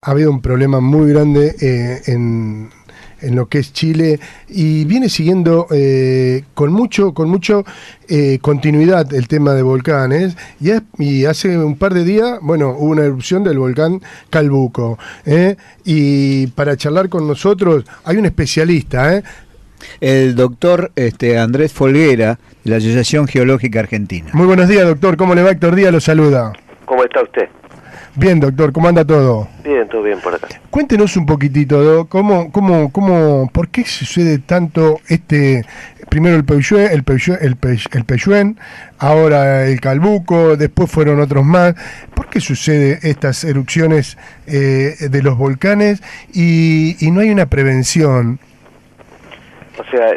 ha habido un problema muy grande en lo que es Chile y viene siguiendo con mucho continuidad el tema de volcanes y hace un par de días, bueno, hubo una erupción del volcán Calbuco, y para charlar con nosotros hay un especialista, el doctor Andrés Folguera, de la Asociación Geológica Argentina. Muy buenos días, doctor. ¿Cómo le va? Héctor Díaz lo saluda. ¿Cómo está usted? Bien, doctor. ¿Cómo anda todo? Bien, todo bien por acá. Cuéntenos un poquitito, Doc, ¿por qué sucede tanto primero el Peyúen, ahora el Calbuco, después fueron otros más? ¿Por qué sucede estas erupciones de los volcanes y no hay una prevención? O sea,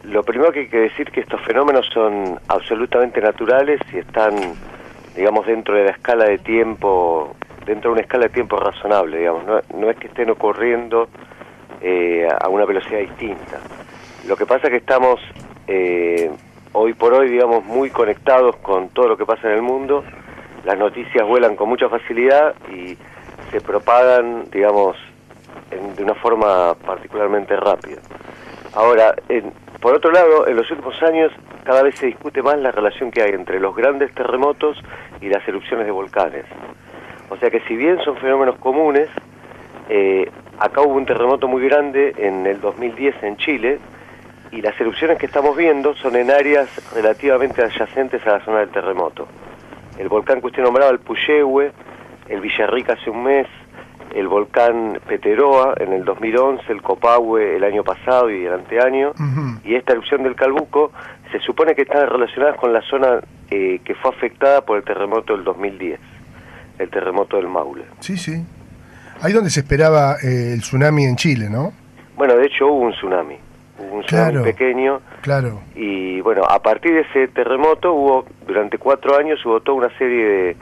lo primero que hay que decir es que estos fenómenos son absolutamente naturales y están, digamos, dentro de la escala de tiempo, dentro de una escala de tiempo razonable, digamos. No es que estén ocurriendo a una velocidad distinta. Lo que pasa es que estamos hoy por hoy, digamos, muy conectados con todo lo que pasa en el mundo. Las noticias vuelan con mucha facilidad y se propagan, digamos, de una forma particularmente rápida. Ahora, por otro lado, en los últimos años cada vez se discute más la relación que hay entre los grandes terremotos y las erupciones de volcanes. O sea que si bien son fenómenos comunes, acá hubo un terremoto muy grande en el 2010 en Chile, y las erupciones que estamos viendo son en áreas relativamente adyacentes a la zona del terremoto. El volcán que usted nombraba, el Puyehue, el Villarrica hace un mes, el volcán Peteroa en el 2011, el Copahue el año pasado y el anteaño, y esta erupción del Calbuco se supone que están relacionadas con la zona que fue afectada por el terremoto del 2010, el terremoto del Maule. Sí, sí. Ahí donde se esperaba el tsunami en Chile, ¿no? Bueno, de hecho hubo un tsunami claro, pequeño, claro. Y bueno, a partir de ese terremoto durante 4 años hubo toda una serie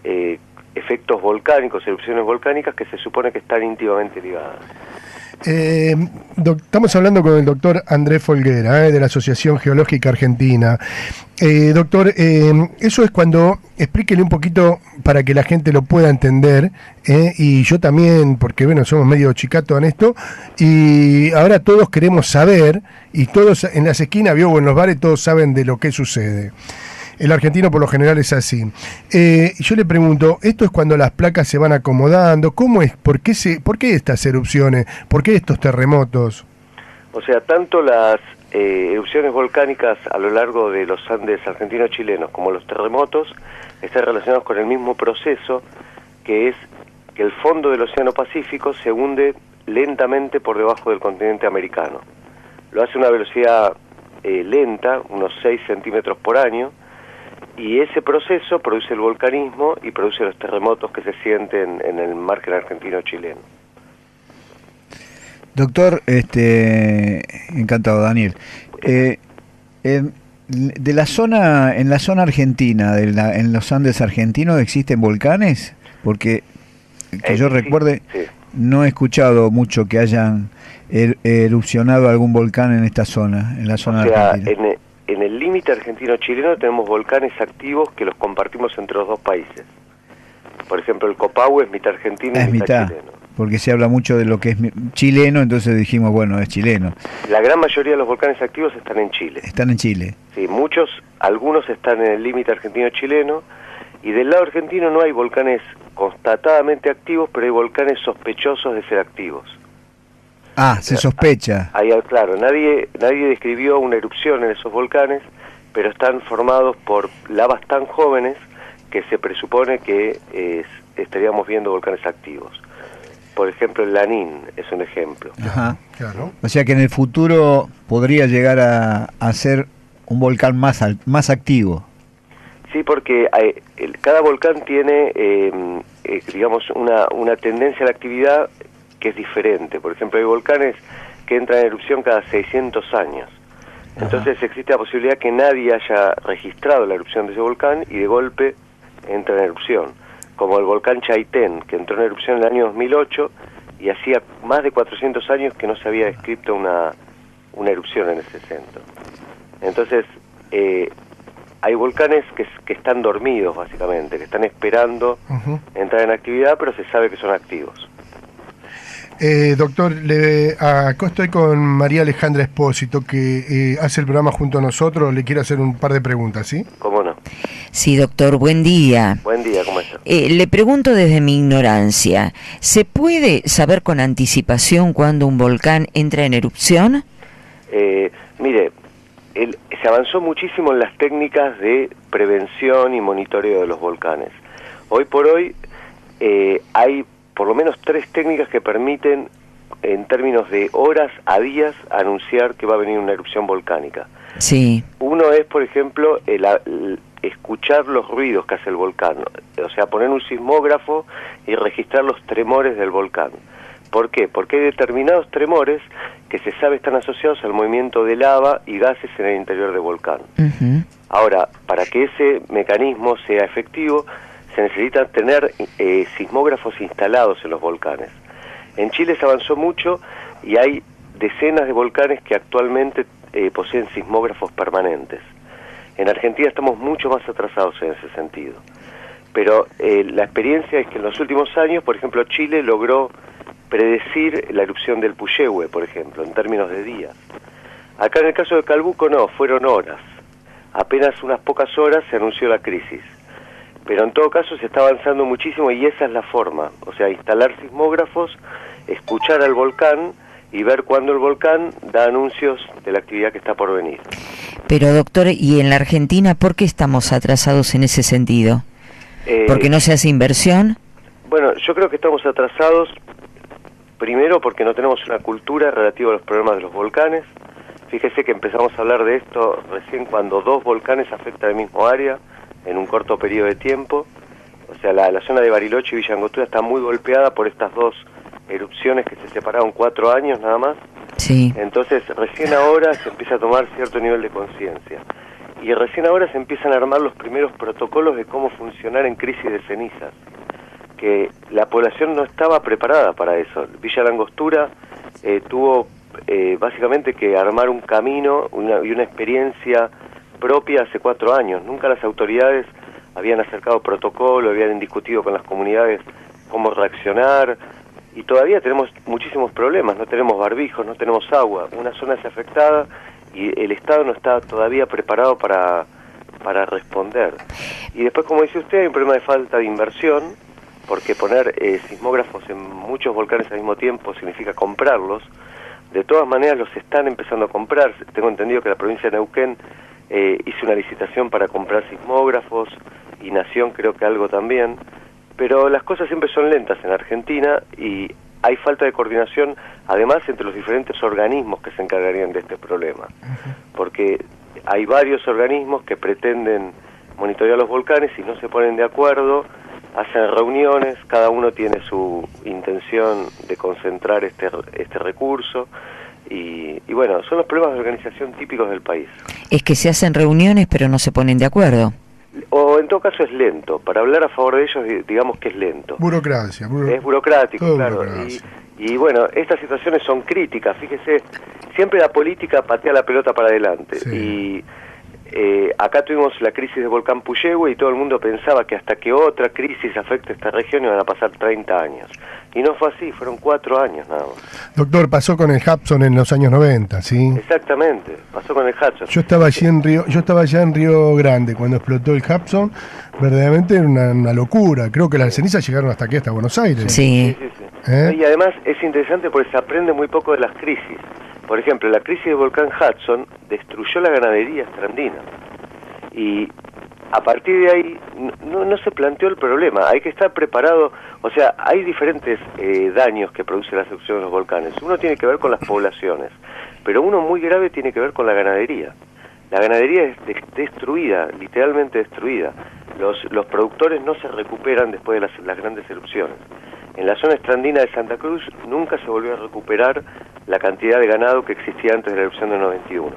de efectos volcánicos, erupciones volcánicas que se supone que están íntimamente ligadas. Estamos hablando con el doctor Andrés Folguera, de la Asociación Geológica Argentina. Doctor, eso es cuando, explíquele un poquito para que la gente lo pueda entender, y yo también, porque bueno, somos medio chicatos en esto, y ahora todos queremos saber, y todos en las esquinas, en los bares, todos saben de lo que sucede. El argentino por lo general es así. Yo le pregunto, ¿esto es cuando las placas se van acomodando? ¿Cómo es? ¿Por qué estas erupciones? ¿Por qué estos terremotos? O sea, tanto las erupciones volcánicas a lo largo de los Andes argentinos-chilenos como los terremotos están relacionados con el mismo proceso, que es que el fondo del Océano Pacífico se hunde lentamente por debajo del continente americano. Lo hace a una velocidad lenta, unos 6 centímetros por año, y ese proceso produce el volcanismo y produce los terremotos que se sienten en el margen argentino-chileno. Doctor, encantado, Daniel. En la zona argentina, en los Andes argentinos, ¿existen volcanes? Porque que yo recuerde, sí. No he escuchado mucho que hayan erupcionado algún volcán en esta zona, en la zona argentina. En el límite argentino-chileno tenemos volcanes activos que los compartimos entre los dos países. Por ejemplo, el Copahue es mitad argentino y mitad chileno. Porque se habla mucho de lo que es chileno, entonces dijimos, bueno, es chileno. La gran mayoría de los volcanes activos están en Chile. Están en Chile. Sí, algunos están en el límite argentino-chileno, y del lado argentino no hay volcanes constatadamente activos, pero hay volcanes sospechosos de ser activos. Ah, se sospecha. Claro, nadie describió una erupción en esos volcanes, pero están formados por lavas tan jóvenes que se presupone que estaríamos viendo volcanes activos. Por ejemplo, el Lanín es un ejemplo. Ajá. Claro. O sea que en el futuro podría llegar a ser un volcán más activo. Sí, porque cada volcán tiene, digamos, una tendencia a la actividad que es diferente. Por ejemplo, hay volcanes que entran en erupción cada 600 años. Entonces existe la posibilidad que nadie haya registrado la erupción de ese volcán y de golpe entra en erupción. Como el volcán Chaitén, que entró en erupción en el año 2008 y hacía más de 400 años que no se había descrito una erupción en ese centro. Entonces, hay volcanes que están dormidos, básicamente, que están esperando entrar en actividad, pero se sabe que son activos. Doctor, acá estoy con María Alejandra Espósito, que hace el programa junto a nosotros. Le quiero hacer un par de preguntas, ¿sí? ¿Cómo no? Sí, doctor, buen día. Buen día, ¿cómo está? Le pregunto desde mi ignorancia, ¿se puede saber con anticipación cuándo un volcán entra en erupción? Mire, se avanzó muchísimo en las técnicas de prevención y monitoreo de los volcanes. Hoy por hoy hay por lo menos 3 técnicas que permiten, en términos de horas a días, anunciar que va a venir una erupción volcánica. Sí. Uno es, por ejemplo, escuchar los ruidos que hace el volcán, o sea, poner un sismógrafo y registrar los tremores del volcán. ¿Por qué? Porque hay determinados tremores que se sabe están asociados al movimiento de lava y gases en el interior del volcán. Ahora, para que ese mecanismo sea efectivo, se necesita tener sismógrafos instalados en los volcanes. En Chile se avanzó mucho y hay decenas de volcanes que actualmente poseen sismógrafos permanentes. En Argentina estamos mucho más atrasados en ese sentido. Pero la experiencia es que en los últimos años, por ejemplo, Chile logró predecir la erupción del Puyehue, por ejemplo, en términos de días. Acá en el caso de Calbuco no, fueron horas. Apenas unas pocas horas se anunció la crisis. Pero en todo caso se está avanzando muchísimo y esa es la forma. O sea, instalar sismógrafos, escuchar al volcán y ver cuándo el volcán da anuncios de la actividad que está por venir. Pero doctor, ¿y en la Argentina por qué estamos atrasados en ese sentido? ¿Porque no se hace inversión? Bueno, yo creo que estamos atrasados, primero porque no tenemos una cultura relativa a los problemas de los volcanes. Fíjese que empezamos a hablar de esto recién cuando 2 volcanes afectan el mismo área en un corto periodo de tiempo. O sea, la zona de Bariloche y Villa Angostura está muy golpeada por estas 2 erupciones que se separaron 4 años nada más. Sí. Entonces, recién ahora se empieza a tomar cierto nivel de conciencia. Y recién ahora se empiezan a armar los primeros protocolos de cómo funcionar en crisis de cenizas. Que la población no estaba preparada para eso. Villa Langostura tuvo básicamente que armar un camino y una experiencia propia hace 4 años. Nunca las autoridades habían acercado protocolo, habían discutido con las comunidades cómo reaccionar, y todavía tenemos muchísimos problemas. No tenemos barbijos, no tenemos agua, una zona es afectada y el Estado no está todavía preparado para responder. Y después, como dice usted, hay un problema de falta de inversión, porque poner sismógrafos en muchos volcanes al mismo tiempo significa comprarlos. De todas maneras los están empezando a comprar. Tengo entendido que la provincia de Neuquén hizo una licitación para comprar sismógrafos, y Nación creo que algo también, pero las cosas siempre son lentas en Argentina y hay falta de coordinación, además, entre los diferentes organismos que se encargarían de este problema, porque hay varios organismos que pretenden monitorear los volcanes y no se ponen de acuerdo, hacen reuniones, cada uno tiene su intención de concentrar este recurso. Y bueno, son los problemas de organización típicos del país. Es que se hacen reuniones pero no se ponen de acuerdo. O en todo caso es lento. Para hablar a favor de ellos, digamos que es lento. Burocracia. Es burocrático, claro. Burocracia. Y bueno, estas situaciones son críticas. Fíjese, siempre la política patea la pelota para adelante. Sí. Y acá tuvimos la crisis del volcán Puyehue y todo el mundo pensaba que hasta que otra crisis afecte a esta región iban a pasar 30 años. Y no fue así, fueron 4 años nada más. Doctor, pasó con el Hudson en los años 90, ¿sí? Exactamente, pasó con el Hudson. Yo estaba allá en Río Grande cuando explotó el Hudson. Verdaderamente era una locura. Creo que las cenizas llegaron hasta aquí, hasta Buenos Aires. Sí. Y además es interesante porque se aprende muy poco de las crisis. Por ejemplo, la crisis del volcán Hudson destruyó la ganadería estrandina. Y a partir de ahí no se planteó el problema. Hay que estar preparado. O sea, hay diferentes daños que produce la erupción de los volcanes. Uno tiene que ver con las poblaciones, pero uno muy grave tiene que ver con la ganadería. La ganadería es destruida, literalmente destruida. Los productores no se recuperan después de las grandes erupciones. En la zona estrandina de Santa Cruz nunca se volvió a recuperar la cantidad de ganado que existía antes de la erupción del 91.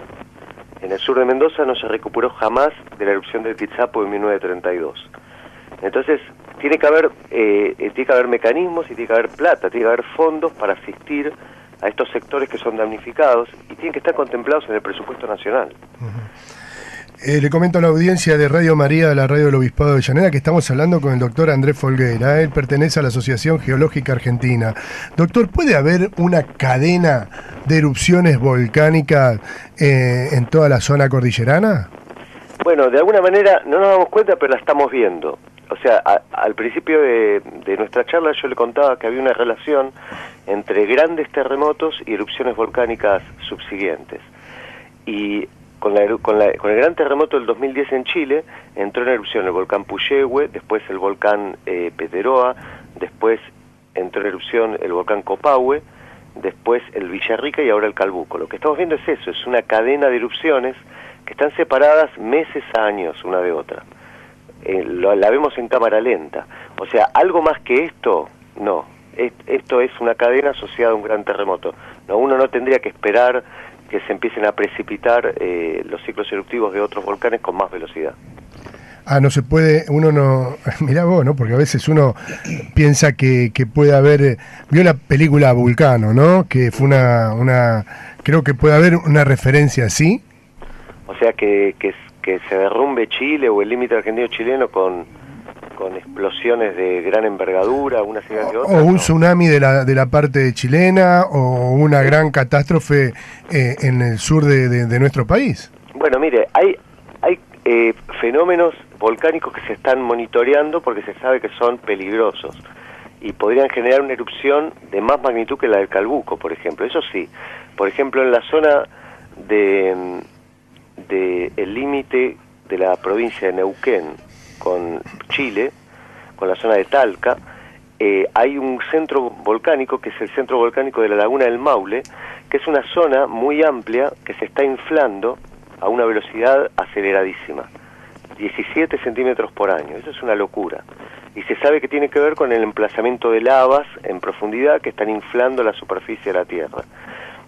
En el sur de Mendoza no se recuperó jamás de la erupción del Quitzapo en 1932. Entonces, tiene que haber mecanismos y tiene que haber plata, tiene que haber fondos para asistir a estos sectores que son damnificados y tienen que estar contemplados en el presupuesto nacional. Le comento a la audiencia de Radio María, de la radio del Obispado de Avellaneda, que estamos hablando con el doctor Andrés Folguera. Él pertenece a la Asociación Geológica Argentina. Doctor, ¿puede haber una cadena de erupciones volcánicas en toda la zona cordillerana? Bueno, de alguna manera no nos damos cuenta, pero la estamos viendo. O sea, al principio de nuestra charla yo le contaba que había una relación entre grandes terremotos y erupciones volcánicas subsiguientes. Y con el gran terremoto del 2010 en Chile, entró en erupción el volcán Puyehue, después el volcán Peteroa, después entró en erupción el volcán Copahue, después el Villarrica y ahora el Calbuco. Lo que estamos viendo es eso, es una cadena de erupciones que están separadas meses a años una de otra. La vemos en cámara lenta. O sea, algo más que esto, no. Esto es una cadena asociada a un gran terremoto. No, uno no tendría que esperar que se empiecen a precipitar los ciclos eruptivos de otros volcanes con más velocidad. No se puede, uno no, mirá vos, ¿no? Porque a veces uno piensa que puede haber, vio la película Vulcano, ¿no? Que fue creo que puede haber una referencia así. O sea, que se derrumbe Chile o el límite argentino-chileno con explosiones de gran envergadura, una serie de otras. O un tsunami de la parte chilena, o una gran catástrofe en el sur de nuestro país. Bueno, mire, hay fenómenos volcánicos que se están monitoreando porque se sabe que son peligrosos y podrían generar una erupción de más magnitud que la del Calbuco, por ejemplo. Eso sí, por ejemplo, en la zona de el límite de la provincia de Neuquén con Chile, con la zona de Talca, hay un centro volcánico que es el centro volcánico de la Laguna del Maule, que es una zona muy amplia que se está inflando a una velocidad aceleradísima, 17 centímetros por año. Eso es una locura. Y se sabe que tiene que ver con el emplazamiento de lavas en profundidad que están inflando la superficie de la Tierra.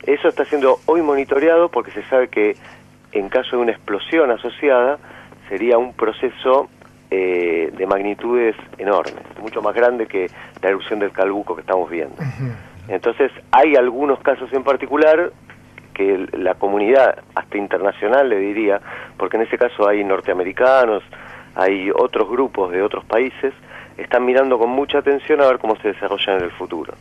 Eso está siendo hoy monitoreado porque se sabe que en caso de una explosión asociada sería un proceso de magnitudes enormes, mucho más grande que la erupción del Calbuco que estamos viendo. Entonces hay algunos casos en particular que la comunidad, hasta internacional le diría, porque en ese caso hay norteamericanos, hay otros grupos de otros países, están mirando con mucha atención a ver cómo se desarrollan en el futuro.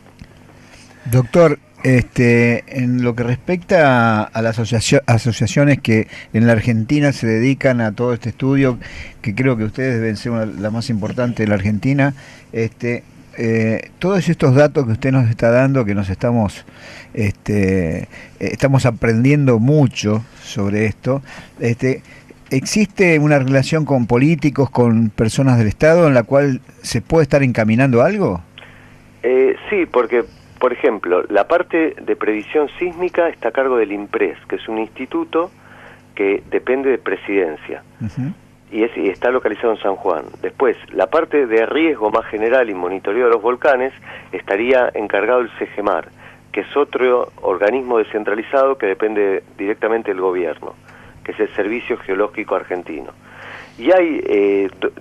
Doctor, en lo que respecta a las asociaciones que en la Argentina se dedican a todo este estudio, que creo que ustedes deben ser la más importante de la Argentina, todos estos datos que usted nos está dando, que nos estamos aprendiendo mucho sobre esto, ¿existe una relación con políticos, con personas del Estado en la cual se puede estar encaminando algo? Sí, porque por ejemplo, la parte de previsión sísmica está a cargo del INPRES, que es un instituto que depende de Presidencia, y está localizado en San Juan. Después, la parte de riesgo más general y monitoreo de los volcanes estaría encargado el CEGEMAR, que es otro organismo descentralizado que depende directamente del gobierno, que es el Servicio Geológico Argentino. Y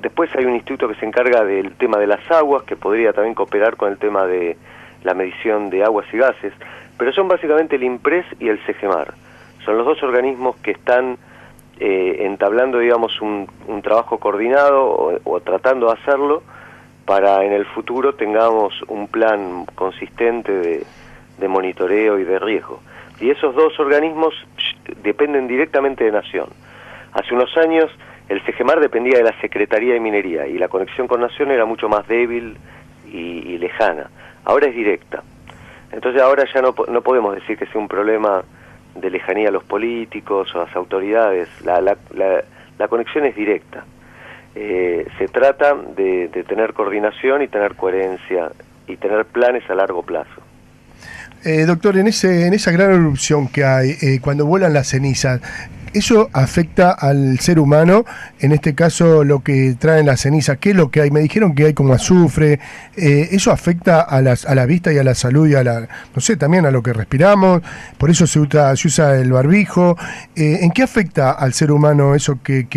después hay un instituto que se encarga del tema de las aguas, que podría también cooperar con el tema de la medición de aguas y gases, pero son básicamente el INPRES y el CEGEMAR. Son los dos organismos que están entablando, digamos, un trabajo coordinado o tratando de hacerlo para en el futuro tengamos un plan consistente de monitoreo y de riesgo. Y esos dos organismos dependen directamente de Nación. Hace unos años el CEGEMAR dependía de la Secretaría de Minería y la conexión con Nación era mucho más débil y lejana. Ahora es directa. Entonces ahora ya no podemos decir que sea un problema de lejanía a los políticos o a las autoridades. La conexión es directa. Se trata de tener coordinación y tener coherencia y tener planes a largo plazo. Doctor, en esa gran erupción que hay, cuando vuelan las cenizas, ¿eso afecta al ser humano? En este caso, lo que traen las cenizas, ¿qué es lo que hay? Me dijeron que hay como azufre. ¿Eso afecta a la vista y a la salud y no sé, también a lo que respiramos? Por eso se usa el barbijo. ¿En qué afecta al ser humano eso que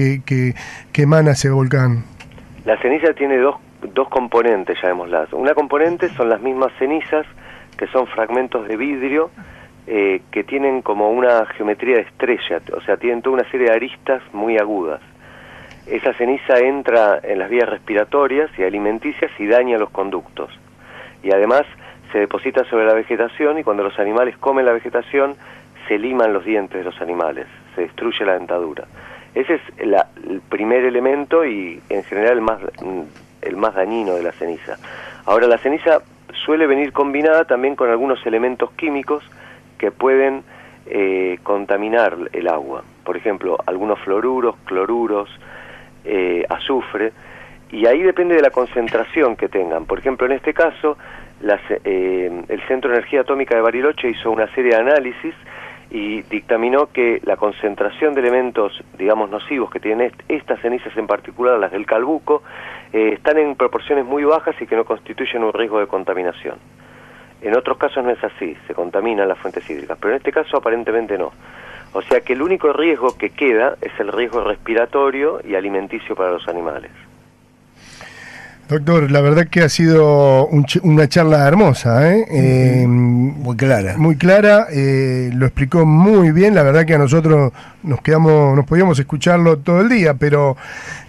emana ese volcán? La ceniza tiene dos componentes, llamémoslas. Una componente son las mismas cenizas, que son fragmentos de vidrio que tienen como una geometría de estrella, o sea, tienen toda una serie de aristas muy agudas. Esa ceniza entra en las vías respiratorias y alimenticias y daña los conductos. Y además se deposita sobre la vegetación, y cuando los animales comen la vegetación se liman los dientes de los animales, se destruye la dentadura. Ese es el primer elemento y en general el más dañino de la ceniza. Ahora, la ceniza suele venir combinada también con algunos elementos químicos que pueden contaminar el agua. Por ejemplo, algunos fluoruros, cloruros, azufre, y ahí depende de la concentración que tengan. Por ejemplo, en este caso, el Centro de Energía Atómica de Bariloche hizo una serie de análisis y dictaminó que la concentración de elementos, digamos, nocivos que tienen estas cenizas en particular, las del calbuco, están en proporciones muy bajas y que no constituyen un riesgo de contaminación. En otros casos no es así, se contaminan las fuentes hídricas, pero en este caso aparentemente no. O sea que el único riesgo que queda es el riesgo respiratorio y alimenticio para los animales. Doctor, la verdad que ha sido una charla hermosa, muy clara. Muy clara, lo explicó muy bien, la verdad que a nosotros nos podíamos escucharlo todo el día, pero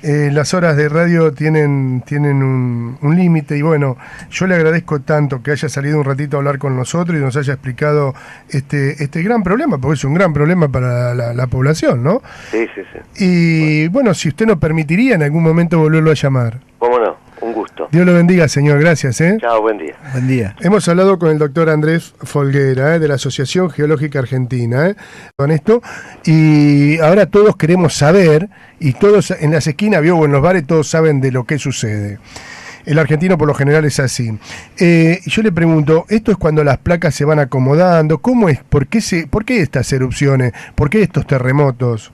las horas de radio tienen un límite, y bueno, yo le agradezco tanto que haya salido un ratito a hablar con nosotros y nos haya explicado este gran problema, porque es un gran problema para la población, ¿no? Sí, sí, sí. Y bueno, si usted nos permitiría en algún momento volverlo a llamar. ¿Cómo no? Un gusto. Dios lo bendiga, señor. Gracias. Chao, buen día. Buen día. Hemos hablado con el doctor Andrés Folguera, de la Asociación Geológica Argentina, con esto, y ahora todos queremos saber, y todos en las esquinas, en los bares, todos saben de lo que sucede. El argentino por lo general es así. Yo le pregunto, ¿esto es cuando las placas se van acomodando? ¿Cómo es? ¿Por qué estas erupciones? ¿Por qué estos terremotos?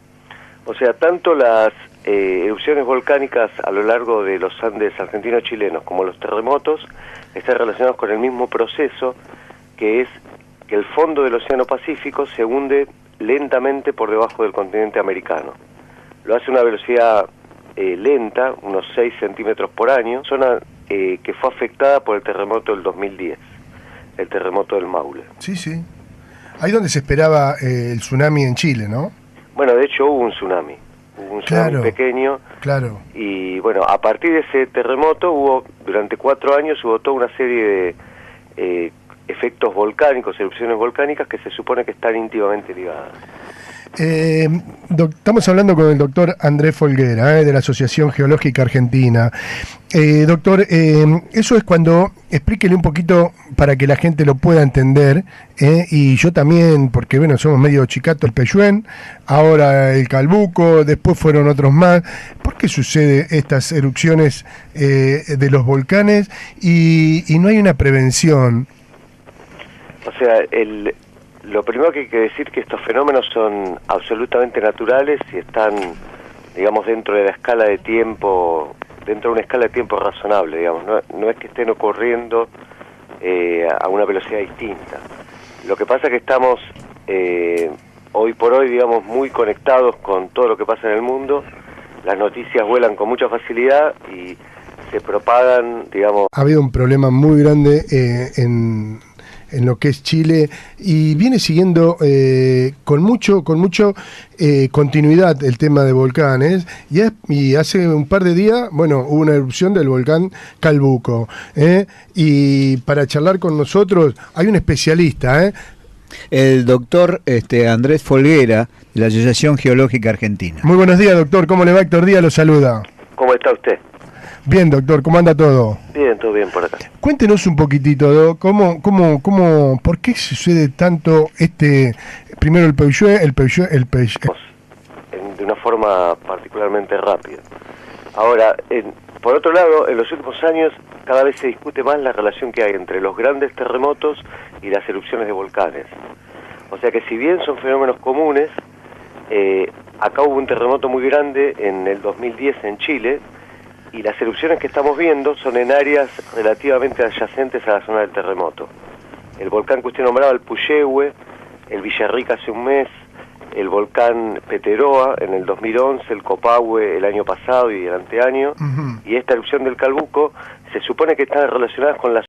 O sea, tanto las erupciones volcánicas a lo largo de los Andes argentinos-chilenos como los terremotos están relacionados con el mismo proceso, que es que el fondo del Océano Pacífico se hunde lentamente por debajo del continente americano. Lo hace a una velocidad lenta, unos 6 centímetros por año, zona que fue afectada por el terremoto del 2010, el terremoto del Maule. Sí, sí. Ahí donde se esperaba el tsunami en Chile, ¿no? Bueno, de hecho hubo un tsunami. Un tsunami pequeño, claro. Y bueno, a partir de ese terremoto durante 4 años hubo toda una serie de efectos volcánicos, erupciones volcánicas que se supone que están íntimamente ligadas. Estamos hablando con el doctor Andrés Folguera, de la Asociación Geológica Argentina. Doctor, eso es cuando, explíquele un poquito para que la gente lo pueda entender, y yo también, porque bueno, somos medio chicato, el Peyuén, ahora el Calbuco, después fueron otros más. ¿Por qué sucede estas erupciones de los volcanes y no hay una prevención? O sea, lo primero que hay que decir es que estos fenómenos son absolutamente naturales y están, digamos, dentro de la escala de tiempo, dentro de una escala de tiempo razonable, digamos. No es que estén ocurriendo a una velocidad distinta. Lo que pasa es que estamos hoy por hoy, digamos, muy conectados con todo lo que pasa en el mundo. Las noticias vuelan con mucha facilidad y se propagan, digamos. Ha habido un problema muy grande en lo que es Chile, y viene siguiendo con mucho continuidad el tema de volcanes, y hace un par de días, hubo una erupción del volcán Calbuco, y para charlar con nosotros hay un especialista, el doctor Andrés Folguera, de la Asociación Geológica Argentina. Muy buenos días, doctor. ¿Cómo le va? Héctor Díaz lo saluda. ¿Cómo está usted? Bien, doctor, ¿cómo anda todo? Bien, todo bien por acá. Cuéntenos un poquitito, ¿por qué sucede tanto primero el Peugeot, de una forma particularmente rápida. Ahora, por otro lado, en los últimos años cada vez se discute más la relación que hay entre los grandes terremotos y las erupciones de volcanes. O sea que si bien son fenómenos comunes, acá hubo un terremoto muy grande en el 2010 en Chile, y las erupciones que estamos viendo son en áreas relativamente adyacentes a la zona del terremoto. El volcán que usted nombraba, el Puyehue, el Villarrica hace un mes, el volcán Peteroa en el 2011, el Copahue el año pasado y el anteaño, y esta erupción del Calbuco se supone que están relacionadas con la